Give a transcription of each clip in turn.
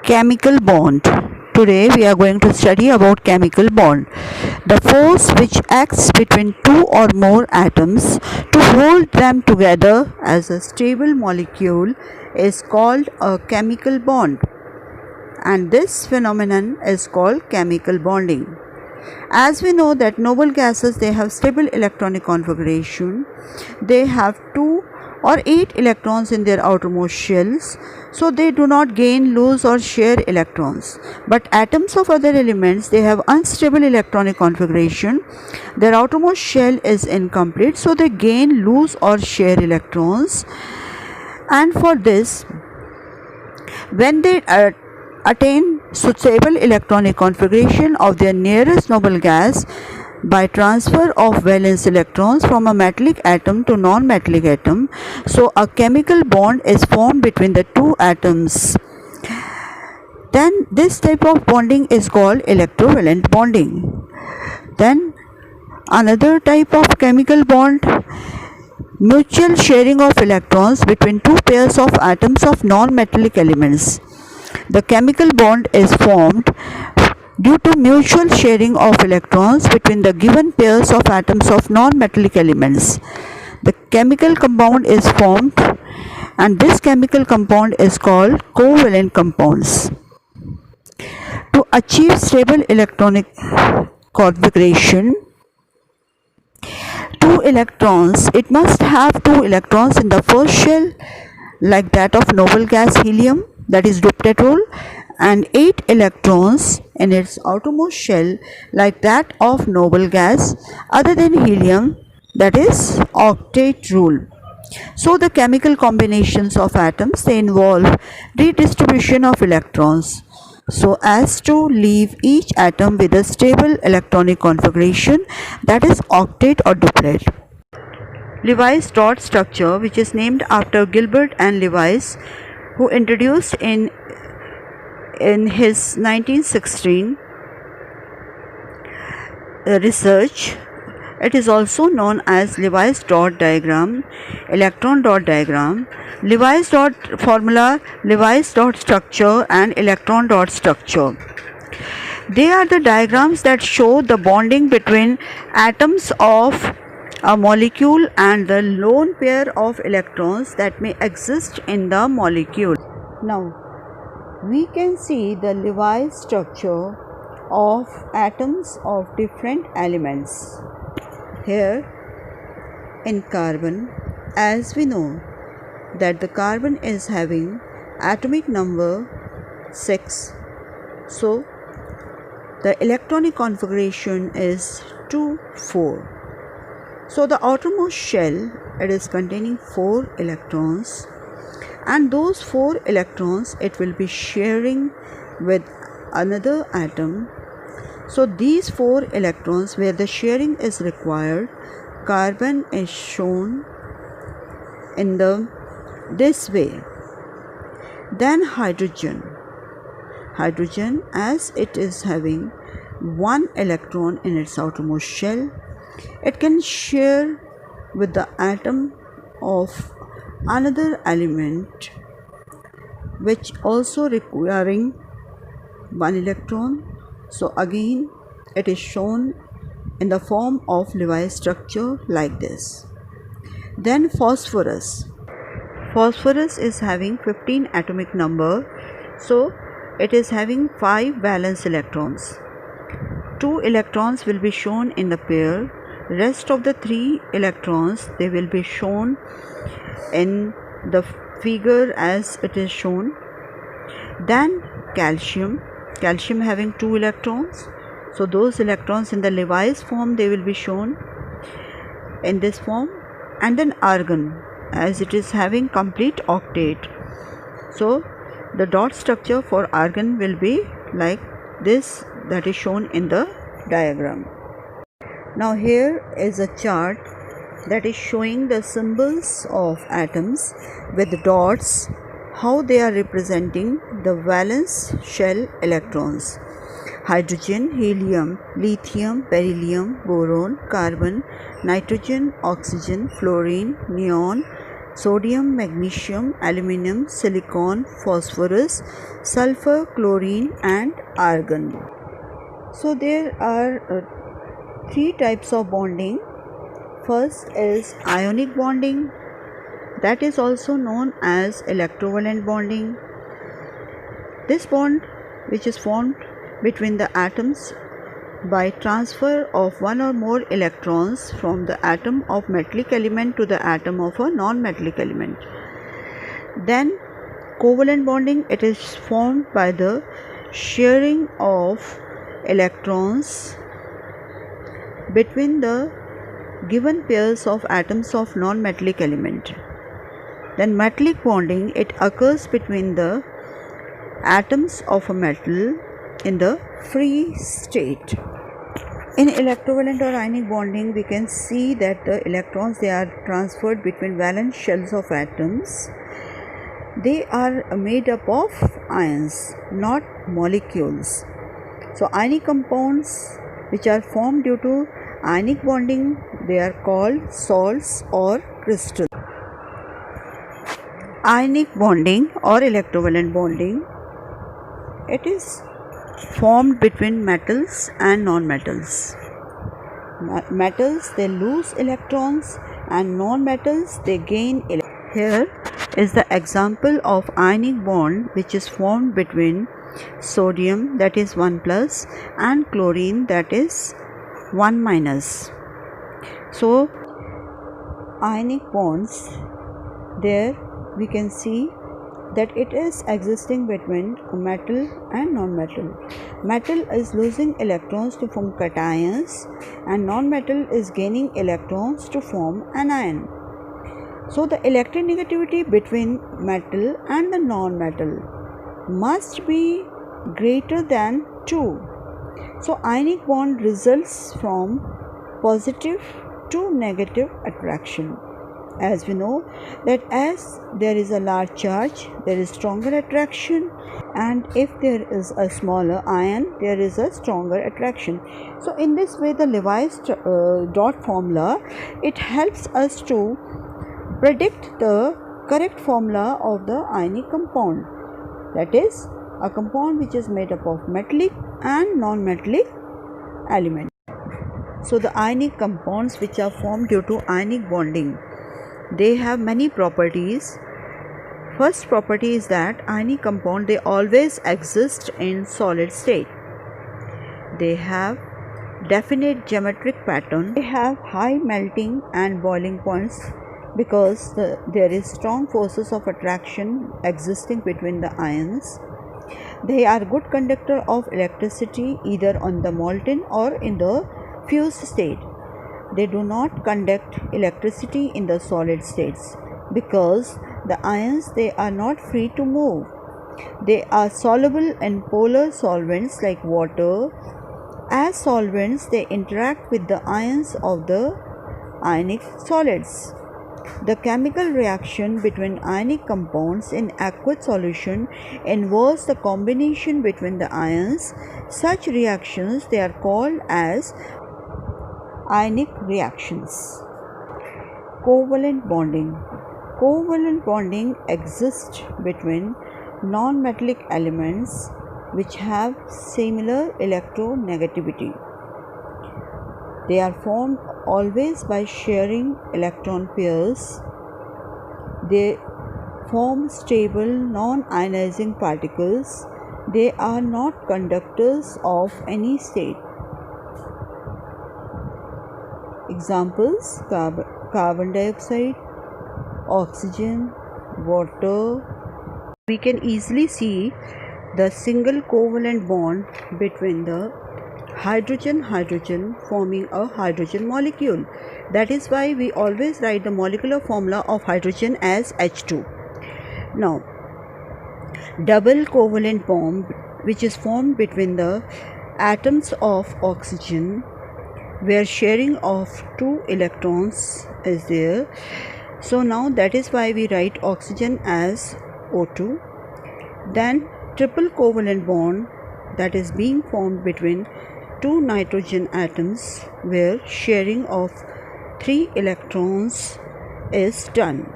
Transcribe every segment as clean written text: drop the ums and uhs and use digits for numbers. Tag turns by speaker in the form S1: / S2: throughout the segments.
S1: Chemical bond. Today we are going to study about chemical bond. The force which acts between two or more atoms to hold them together as a stable molecule is called a chemical bond, and this phenomenon is called chemical bonding. As we know that noble gases, they have stable electronic configuration. They have 2 or 8 electrons in their outermost shells, so they do not gain, lose or share electrons. But atoms of other elements, they have unstable electronic configuration. Their outermost shell is incomplete, so they gain, lose or share electrons. And for this, when they attain suitable electronic configuration of their nearest noble gas by transfer of valence electrons from a metallic atom to non-metallic atom, so a chemical bond is formed between the two atoms. Then this type of bonding is called electrovalent bonding. Then another type of chemical bond, mutual sharing of electrons between two pairs of atoms of non-metallic elements. The chemical bond is formed due to mutual sharing of electrons between the given pairs of atoms of non-metallic elements. The chemical compound is formed, and this chemical compound is called covalent compounds. To achieve stable electronic configuration, it must have 2 electrons in the first shell, like that of noble gas helium, that is duptetrol, and 8 electrons in its outermost shell, like that of noble gas other than helium, that is octet rule. So the chemical combinations of atoms, they involve redistribution of electrons so as to leave each atom with a stable electronic configuration, that is octet or duplet. Lewis dot structure, which is named after Gilbert and Lewis, who introduced in his 1916 research. It is also known as Lewis dot diagram, electron dot diagram, Lewis dot formula, Lewis dot structure and electron dot structure. They are the diagrams that show the bonding between atoms of a molecule and the lone pair of electrons that may exist in the molecule. Now, we can see the Lewis structure of atoms of different elements. Here in carbon, as we know that the carbon is having atomic number 6, so the electronic configuration is 2, 4. So the outermost shell, it is containing 4 electrons, and those 4 electrons, it will be sharing with another atom. So these 4 electrons, where the sharing is required, carbon is shown in this way. Then hydrogen, as it is having 1 electron in its outermost shell, it can share with the atom of another element which also requiring 1 electron. So again it is shown in the form of Lewis structure like this. Then phosphorus is having 15 atomic number, so it is having 5 valence electrons. 2 electrons will be shown in the pair, rest of the 3 electrons, they will be shown in the figure as it is shown. Then calcium having 2 electrons, so those electrons in the Lewis form, they will be shown in this form. And then argon, as it is having complete octet, so the dot structure for argon will be like this, that is shown in the diagram. Now here is a chart that is showing the symbols of atoms with dots, how they are representing the valence shell electrons. Hydrogen, helium, lithium, beryllium, boron, carbon, nitrogen, oxygen, fluorine, neon, sodium, magnesium, aluminum, silicon, phosphorus, sulfur, chlorine and argon. So there are three types of bonding. First is ionic bonding, that is also known as electrovalent bonding. This bond, which is formed between the atoms by transfer of one or more electrons from the atom of metallic element to the atom of a non-metallic element. Then covalent bonding, it is formed by the sharing of electrons between the given pairs of atoms of non-metallic element. Then metallic bonding, it occurs between the atoms of a metal in the free state. In electrovalent or ionic bonding, we can see that the electrons, they are transferred between valence shells of atoms. They are made up of ions, not molecules. So ionic compounds which are formed due to ionic bonding, they are called salts or crystals. Ionic bonding or electrovalent bonding, it is formed between metals and non-metals. Metals, they lose electrons and non-metals, they gain electrons. Here is the example of ionic bond which is formed between sodium, that is 1 plus, and chlorine, that is 1 minus. So ionic bonds, there we can see that it is existing between metal and non-metal. Metal is losing electrons to form cations and non-metal is gaining electrons to form an ion. So the electronegativity between metal and the non-metal must be greater than 2. So ionic bond results from positive to negative attraction. As we know that as there is a large charge, there is stronger attraction, and if there is a smaller ion, there is a stronger attraction. So in this way, the Levi's dot formula, it helps us to predict the correct formula of the ionic compound, that is a compound which is made up of metallic and non-metallic elements. So the ionic compounds which are formed due to ionic bonding, they have many properties. First property is that ionic compound, they always exist in solid state. They have definite geometric pattern. They have high melting and boiling points because there is strong forces of attraction existing between the ions. They are good conductor of electricity either on the molten or in the fused state. They do not conduct electricity in the solid states because the ions, they are not free to move. They are soluble in polar solvents like water. As solvents, they interact with the ions of the ionic solids. The chemical reaction between ionic compounds in aqueous solution involves the combination between the ions. Such reactions, they are called as ionic reactions. Covalent bonding. Covalent bonding exists between non-metallic elements which have similar electronegativity. They are formed always by sharing electron pairs. They form stable non-ionizing particles. They are not conductors of any state. Examples: carbon dioxide, oxygen, water. We can easily see the single covalent bond between the hydrogen forming a hydrogen molecule. That is why we always write the molecular formula of hydrogen as H2. Now, double covalent bond which is formed between the atoms of oxygen, where sharing of 2 electrons is there. So now that is why we write oxygen as O2. Then triple covalent bond, that is being formed between 2 nitrogen atoms, where sharing of 3 electrons is done.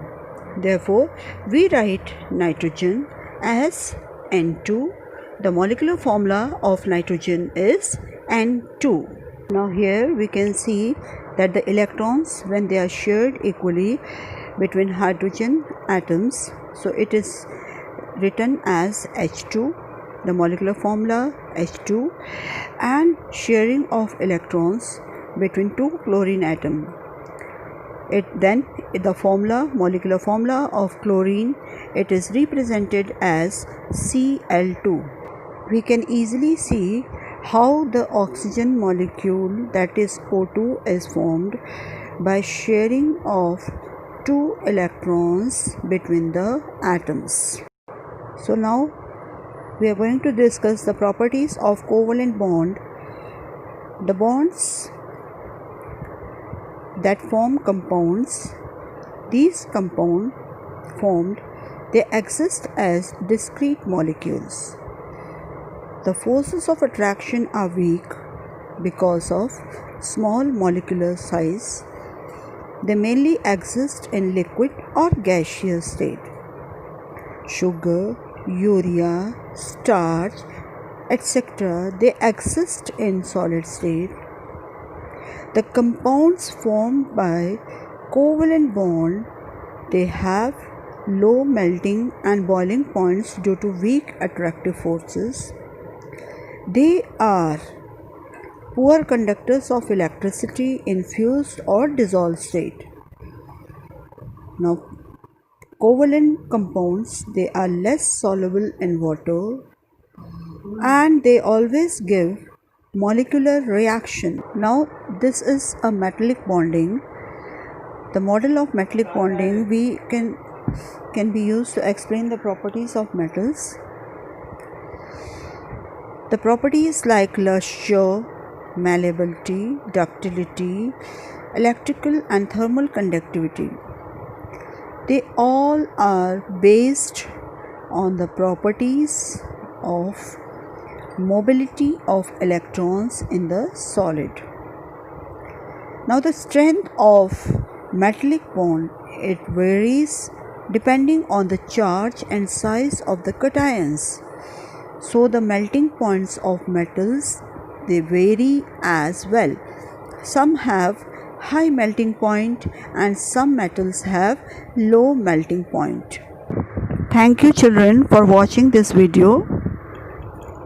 S1: Therefore, we write nitrogen as N2. The molecular formula of nitrogen is N2. Now here we can see that the electrons, when they are shared equally between hydrogen atoms, so it is written as H2, the molecular formula H2, and sharing of electrons between two chlorine atoms. The molecular formula of chlorine, it is represented as Cl2. We can easily see how the oxygen molecule, that is O2, is formed by sharing of two electrons between the atoms. So now we are going to discuss the properties of covalent bond. The bonds that form compounds, these compounds formed, they exist as discrete molecules. The forces of attraction are weak because of small molecular size. They mainly exist in liquid or gaseous state. Sugar, urea, starch, etc., they exist in solid state. The compounds formed by covalent bond, they have low melting and boiling points due to weak attractive forces. They are poor conductors of electricity in fused or dissolved state. Now, covalent compounds, they are less soluble in water and they always give molecular reaction. Now, this is a metallic bonding. The model of metallic bonding can be used to explain the properties of metals. The properties like luster, malleability, ductility, electrical and thermal conductivity, they all are based on the properties of mobility of electrons in the solid. Now the strength of metallic bond, it varies depending on the charge and size of the cations. So the melting points of metals, they vary as well. Some have high melting point and some metals have low melting point. Thank you children for watching this video.